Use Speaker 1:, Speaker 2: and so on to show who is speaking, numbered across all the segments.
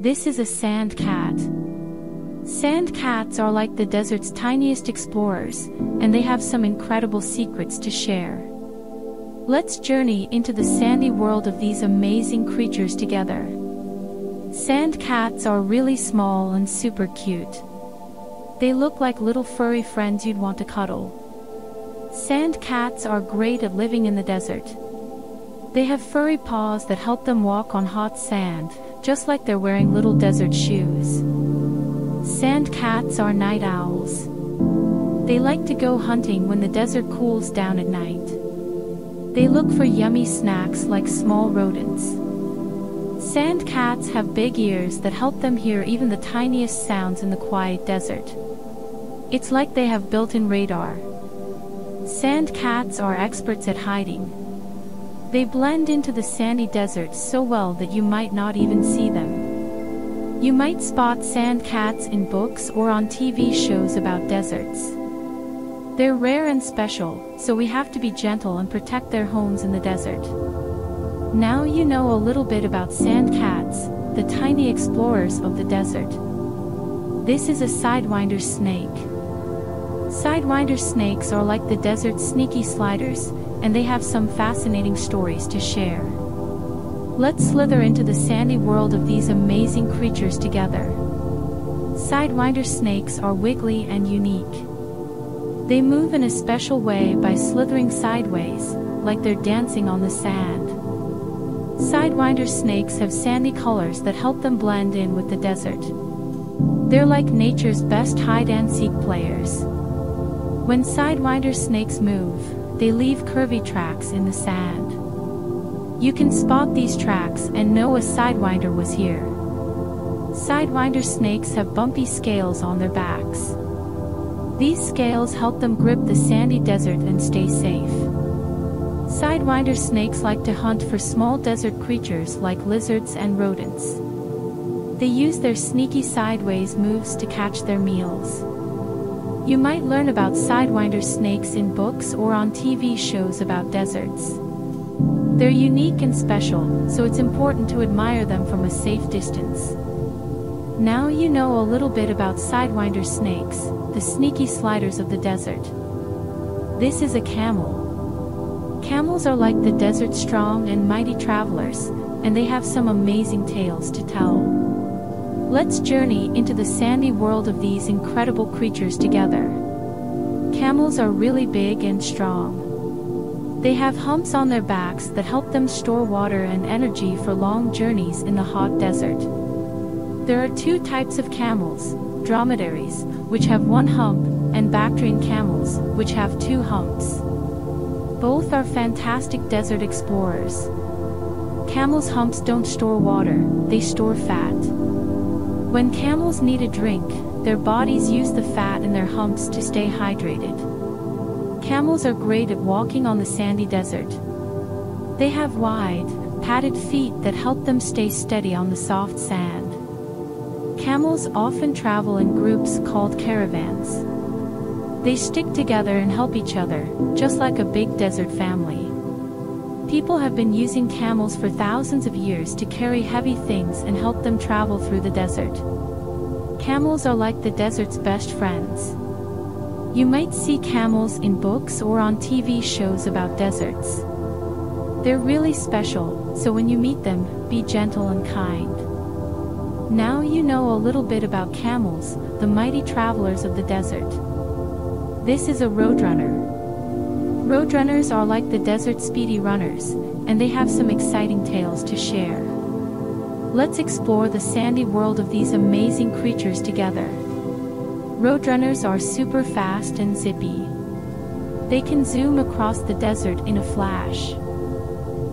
Speaker 1: This is a sand cat. Sand cats are like the desert's tiniest explorers, and they have some incredible secrets to share. Let's journey into the sandy world of these amazing creatures together. Sand cats are really small and super cute. They look like little furry friends you'd want to cuddle. Sand cats are great at living in the desert. They have furry paws that help them walk on hot sand, just like they're wearing little desert shoes. Sand cats are night owls. They like to go hunting when the desert cools down at night. They look for yummy snacks like small rodents. Sand cats have big ears that help them hear even the tiniest sounds in the quiet desert. It's like they have built-in radar. Sand cats are experts at hiding. They blend into the sandy desert so well that you might not even see them. You might spot sand cats in books or on TV shows about deserts. They're rare and special, so we have to be gentle and protect their homes in the desert. Now you know a little bit about sand cats, the tiny explorers of the desert. This is a sidewinder snake. Sidewinder snakes are like the desert's sneaky sliders, and they have some fascinating stories to share. Let's slither into the sandy world of these amazing creatures together. Sidewinder snakes are wiggly and unique. They move in a special way by slithering sideways, like they're dancing on the sand. Sidewinder snakes have sandy colors that help them blend in with the desert. They're like nature's best hide-and-seek players. When sidewinder snakes move, they leave curvy tracks in the sand. You can spot these tracks and know a sidewinder was here. Sidewinder snakes have bumpy scales on their backs. These scales help them grip the sandy desert and stay safe. Sidewinder snakes like to hunt for small desert creatures like lizards and rodents. They use their sneaky sideways moves to catch their meals. You might learn about sidewinder snakes in books or on TV shows about deserts. They're unique and special, so it's important to admire them from a safe distance. Now you know a little bit about sidewinder snakes, the sneaky sliders of the desert. This is a camel. Camels are like the desert's strong and mighty travelers, and they have some amazing tales to tell. Let's journey into the sandy world of these incredible creatures together. Camels are really big and strong. They have humps on their backs that help them store water and energy for long journeys in the hot desert. There are two types of camels, dromedaries, which have one hump, and Bactrian camels, which have two humps. Both are fantastic desert explorers. Camels' humps don't store water, they store fat. When camels need a drink, their bodies use the fat in their humps to stay hydrated. Camels are great at walking on the sandy desert. They have wide, padded feet that help them stay steady on the soft sand. Camels often travel in groups called caravans. They stick together and help each other, just like a big desert family. People have been using camels for thousands of years to carry heavy things and help them travel through the desert. Camels are like the desert's best friends. You might see camels in books or on TV shows about deserts. They're really special, so when you meet them, be gentle and kind. Now you know a little bit about camels, the mighty travelers of the desert. This is a roadrunner. Roadrunners are like the desert's speedy runners, and they have some exciting tales to share. Let's explore the sandy world of these amazing creatures together. Roadrunners are super fast and zippy. They can zoom across the desert in a flash.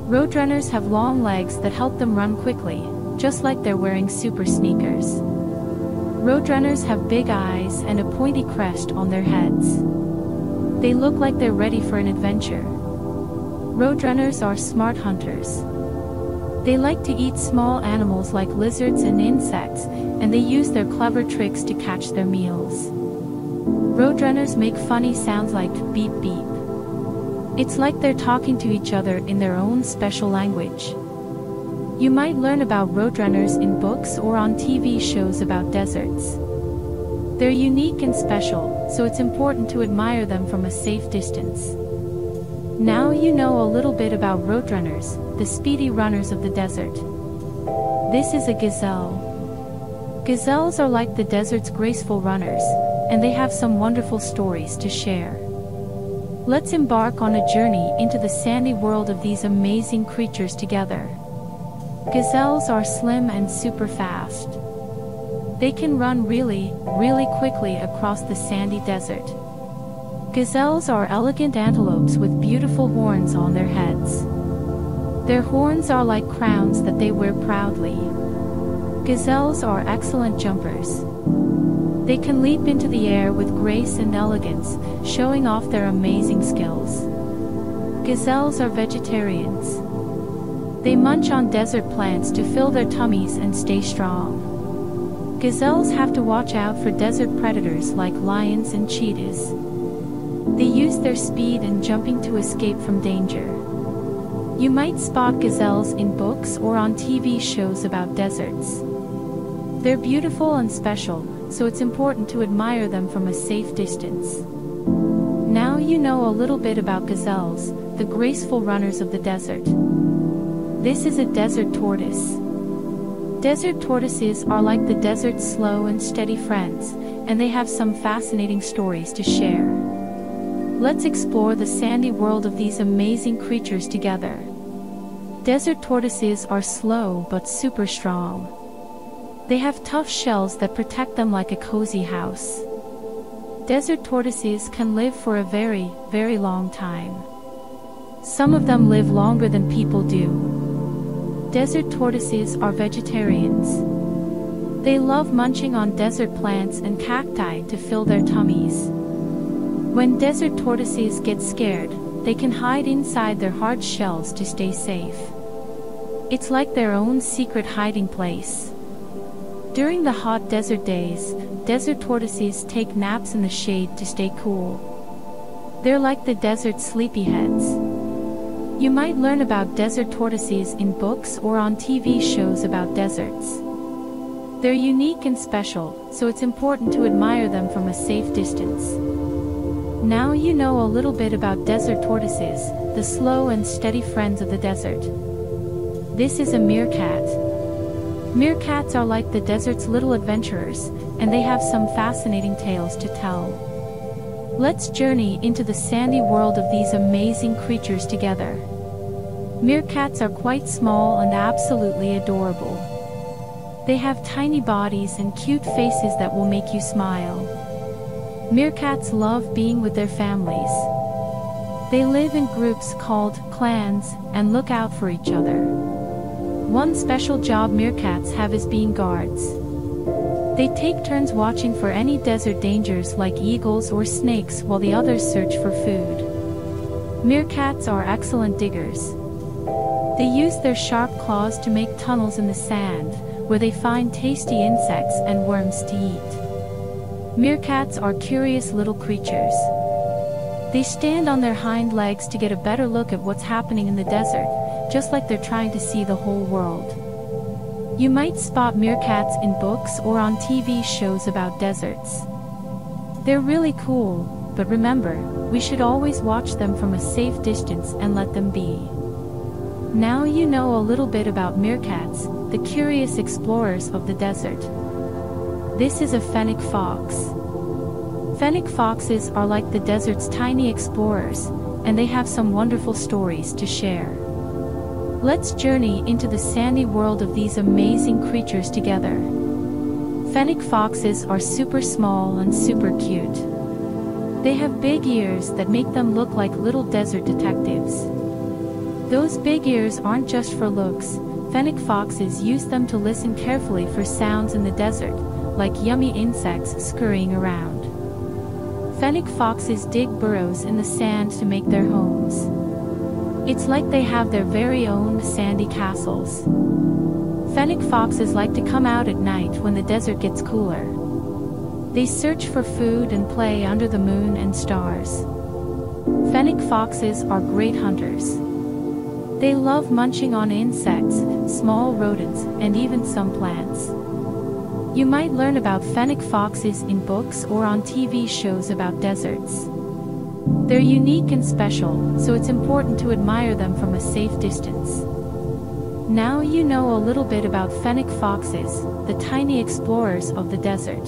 Speaker 1: Roadrunners have long legs that help them run quickly, just like they're wearing super sneakers. Roadrunners have big eyes and a pointy crest on their heads. They look like they're ready for an adventure. Roadrunners are smart hunters. They like to eat small animals like lizards and insects, and they use their clever tricks to catch their meals. Roadrunners make funny sounds like beep beep. It's like they're talking to each other in their own special language. You might learn about roadrunners in books or on TV shows about deserts. They're unique and special, so it's important to admire them from a safe distance. Now you know a little bit about roadrunners, the speedy runners of the desert. This is a gazelle. Gazelles are like the desert's graceful runners, and they have some wonderful stories to share. Let's embark on a journey into the sandy world of these amazing creatures together. Gazelles are slim and super fast. They can run really quickly across the sandy desert. Gazelles are elegant antelopes with beautiful horns on their heads. Their horns are like crowns that they wear proudly. Gazelles are excellent jumpers. They can leap into the air with grace and elegance, showing off their amazing skills. Gazelles are vegetarians. They munch on desert plants to fill their tummies and stay strong. Gazelles have to watch out for desert predators like lions and cheetahs. They use their speed and jumping to escape from danger. You might spot gazelles in books or on TV shows about deserts. They're beautiful and special, so it's important to admire them from a safe distance. Now you know a little bit about gazelles, the graceful runners of the desert. This is a desert tortoise. Desert tortoises are like the desert's slow and steady friends, and they have some fascinating stories to share. Let's explore the sandy world of these amazing creatures together. Desert tortoises are slow but super strong. They have tough shells that protect them like a cozy house. Desert tortoises can live for a very long time. Some of them live longer than people do. Desert tortoises are vegetarians. They love munching on desert plants and cacti to fill their tummies. When desert tortoises get scared, they can hide inside their hard shells to stay safe. It's like their own secret hiding place. During the hot desert days, desert tortoises take naps in the shade to stay cool. They're like the desert sleepyheads. You might learn about desert tortoises in books or on TV shows about deserts. They're unique and special, so it's important to admire them from a safe distance. Now you know a little bit about desert tortoises, the slow and steady friends of the desert. This is a meerkat. Meerkats are like the desert's little adventurers, and they have some fascinating tales to tell. Let's journey into the sandy world of these amazing creatures together. Meerkats are quite small and absolutely adorable. They have tiny bodies and cute faces that will make you smile. Meerkats love being with their families. They live in groups called clans and look out for each other. One special job meerkats have is being guards. They take turns watching for any desert dangers like eagles or snakes while the others search for food. Meerkats are excellent diggers. They use their sharp claws to make tunnels in the sand, where they find tasty insects and worms to eat. Meerkats are curious little creatures. They stand on their hind legs to get a better look at what's happening in the desert, just like they're trying to see the whole world. You might spot meerkats in books or on TV shows about deserts. They're really cool, but remember, we should always watch them from a safe distance and let them be. Now you know a little bit about meerkats, the curious explorers of the desert. This is a fennec fox. Fennec foxes are like the desert's tiny explorers, and they have some wonderful stories to share. Let's journey into the sandy world of these amazing creatures together. Fennec foxes are super small and super cute. They have big ears that make them look like little desert detectives. Those big ears aren't just for looks. Fennec foxes use them to listen carefully for sounds in the desert, like yummy insects scurrying around. Fennec foxes dig burrows in the sand to make their homes. It's like they have their very own sandy castles. Fennec foxes like to come out at night when the desert gets cooler. They search for food and play under the moon and stars. Fennec foxes are great hunters. They love munching on insects, small rodents, and even some plants. You might learn about fennec foxes in books or on TV shows about deserts. They're unique and special, so it's important to admire them from a safe distance. Now you know a little bit about fennec foxes, the tiny explorers of the desert.